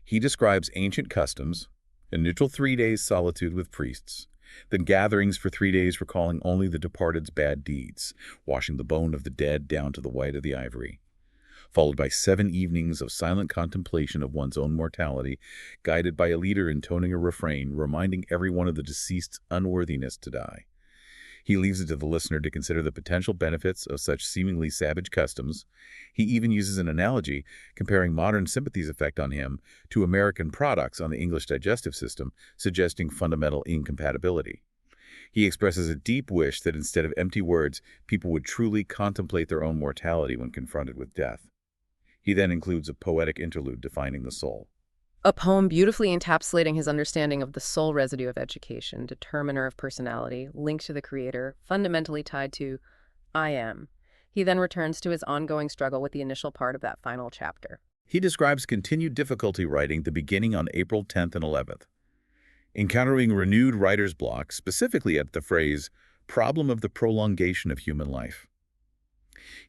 He describes ancient customs, a neutral 3 days solitude with priests, then gatherings for 3 days recalling only the departed's bad deeds, washing the bone of the dead down to the white of the ivory, followed by 7 evenings of silent contemplation of one's own mortality, guided by a leader intoning a refrain reminding everyone of the deceased's unworthiness to die. He leaves it to the listener to consider the potential benefits of such seemingly savage customs. He even uses an analogy comparing modern sympathy's effect on him to American products on the English digestive system, suggesting fundamental incompatibility. He expresses a deep wish that instead of empty words, people would truly contemplate their own mortality when confronted with death. He then includes a poetic interlude defining the soul. A poem beautifully encapsulating his understanding of the soul residue of education, determiner of personality, linked to the creator, fundamentally tied to I am. He then returns to his ongoing struggle with the initial part of that final chapter. He describes continued difficulty writing the beginning on April 10th and 11th, encountering renewed writer's block, specifically at the phrase, problem of the prolongation of human life.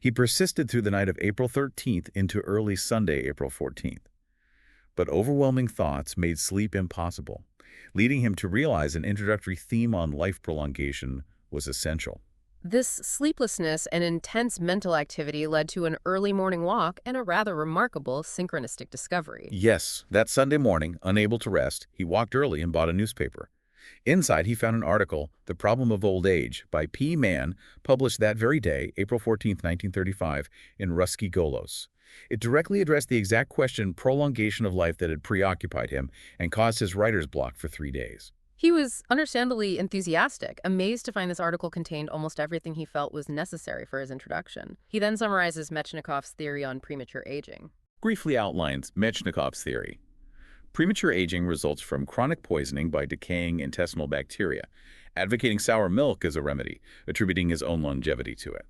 He persisted through the night of April 13th into early Sunday, April 14th. But overwhelming thoughts made sleep impossible, leading him to realize an introductory theme on life prolongation was essential. This sleeplessness and intense mental activity led to an early morning walk and a rather remarkable synchronistic discovery. Yes, that Sunday morning, unable to rest, he walked early and bought a newspaper. Inside, he found an article, The Problem of Old Age, by P. Mann, published that very day, April 14, 1935, in Ruski Golos. It directly addressed the exact question, prolongation of life, that had preoccupied him and caused his writer's block for 3 days. He was understandably enthusiastic, amazed to find this article contained almost everything he felt was necessary for his introduction. He then summarizes Metchnikoff's theory on premature aging. Briefly outlines Metchnikoff's theory. Premature aging results from chronic poisoning by decaying intestinal bacteria, advocating sour milk as a remedy, attributing his own longevity to it.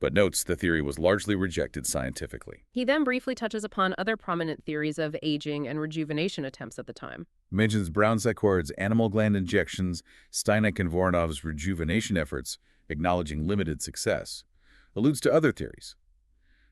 But notes the theory was largely rejected scientifically. He then briefly touches upon other prominent theories of aging and rejuvenation attempts at the time. Mentions Brown-Séquard's animal gland injections, Steineck and Voronov's rejuvenation efforts, acknowledging limited success. Alludes to other theories.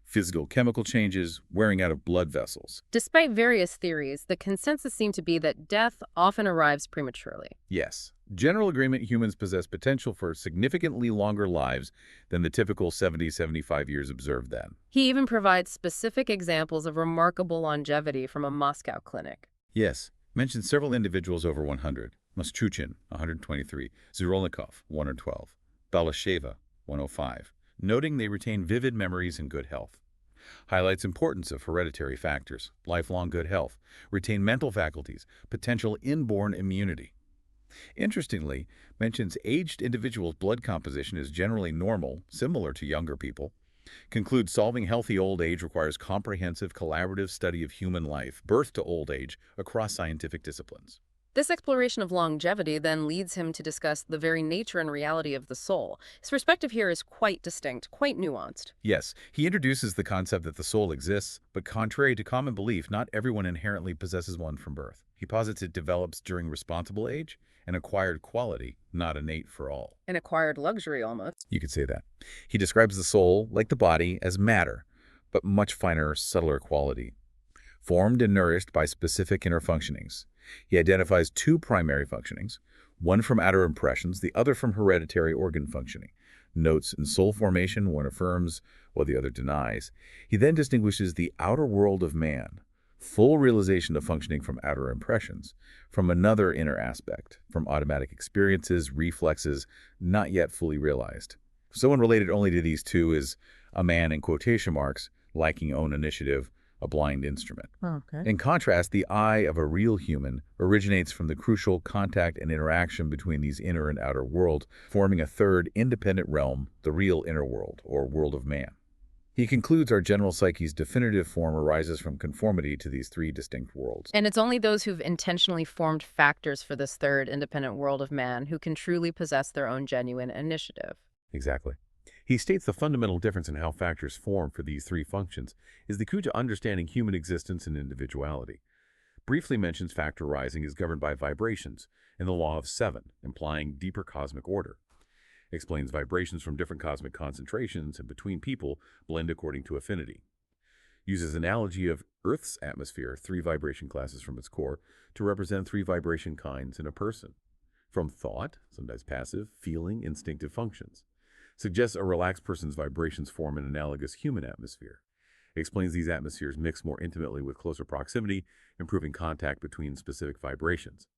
Physical chemical changes, wearing out of blood vessels. Despite various theories, the consensus seemed to be that death often arrives prematurely. Yes, General agreement: humans possess potential for significantly longer lives than the typical 70-75 years observed then. He even provides specific examples of remarkable longevity from a Moscow clinic. Yes, mentioned several individuals over 100. Moschuchin, 123, Zhirolnikov, 112, Balasheva, 105, noting they retain vivid memories and good health. Highlights importance of hereditary factors, lifelong good health, retain mental faculties, potential inborn immunity. Interestingly, mentions aged individuals' blood composition is generally normal, similar to younger people. Concludes solving healthy old age requires comprehensive collaborative study of human life, birth to old age, across scientific disciplines. This exploration of longevity then leads him to discuss the very nature and reality of the soul. His perspective here is quite distinct, quite nuanced. Yes, he introduces the concept that the soul exists, but contrary to common belief, not everyone inherently possesses one from birth. He posits it develops during responsible age, an acquired quality, not innate for all. An acquired luxury, almost. You could say that. He describes the soul, like the body, as matter, but much finer, subtler quality, formed and nourished by specific inner functionings. He identifies two primary functionings, one from outer impressions, the other from hereditary organ functioning. Notes in soul formation, one affirms while the other denies. He then distinguishes the outer world of man, full realization of functioning from outer impressions, from another inner aspect, from automatic experiences, reflexes, not yet fully realized. Someone related only to these two is a man, in quotation marks, lacking own initiative, a blind instrument. Okay. In contrast, the I of a real human originates from the crucial contact and interaction between these inner and outer worlds, forming a third independent realm, the real inner world, or world of man. He concludes our general psyche's definitive form arises from conformity to these three distinct worlds. And it's only those who've intentionally formed factors for this third independent world of man who can truly possess their own genuine initiative. Exactly. He states the fundamental difference in how factors form for these three functions is the key to understanding human existence and individuality. Briefly mentions factor rising is governed by vibrations and the law of seven, implying deeper cosmic order. Explains vibrations from different cosmic concentrations and between people blend according to affinity. Uses analogy of Earth's atmosphere, three vibration classes from its core, to represent three vibration kinds in a person. From thought, sometimes passive, feeling, instinctive functions. Suggests a relaxed person's vibrations form an analogous human atmosphere. Explains these atmospheres mix more intimately with closer proximity, improving contact between specific vibrations.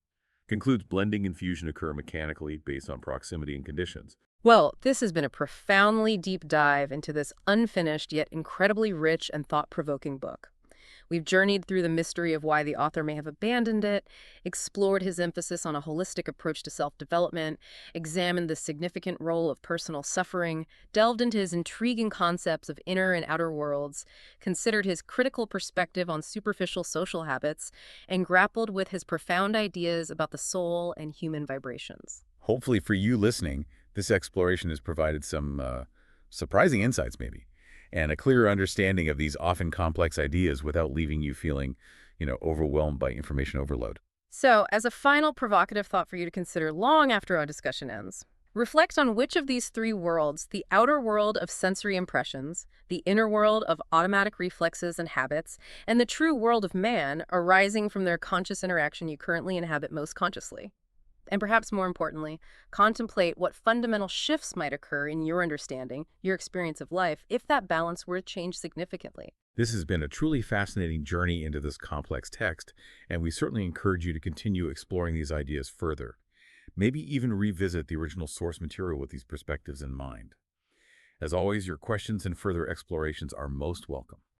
Concludes blending and fusion occur mechanically based on proximity and conditions. Well, this has been a profoundly deep dive into this unfinished yet incredibly rich and thought-provoking book. We've journeyed through the mystery of why the author may have abandoned it, explored his emphasis on a holistic approach to self-development, examined the significant role of personal suffering, delved into his intriguing concepts of inner and outer worlds, considered his critical perspective on superficial social habits, and grappled with his profound ideas about the soul and human vibrations. Hopefully for you listening, this exploration has provided some surprising insights maybe, and a clearer understanding of these often complex ideas without leaving you feeling, overwhelmed by information overload. So, as a final provocative thought for you to consider long after our discussion ends, reflect on which of these three worlds, the outer world of sensory impressions, the inner world of automatic reflexes and habits, and the true world of man, arising from their conscious interaction you currently inhabit most consciously. And perhaps more importantly, contemplate what fundamental shifts might occur in your understanding, your experience of life, if that balance were to change significantly. This has been a truly fascinating journey into this complex text, and we certainly encourage you to continue exploring these ideas further. Maybe even revisit the original source material with these perspectives in mind. As always, your questions and further explorations are most welcome.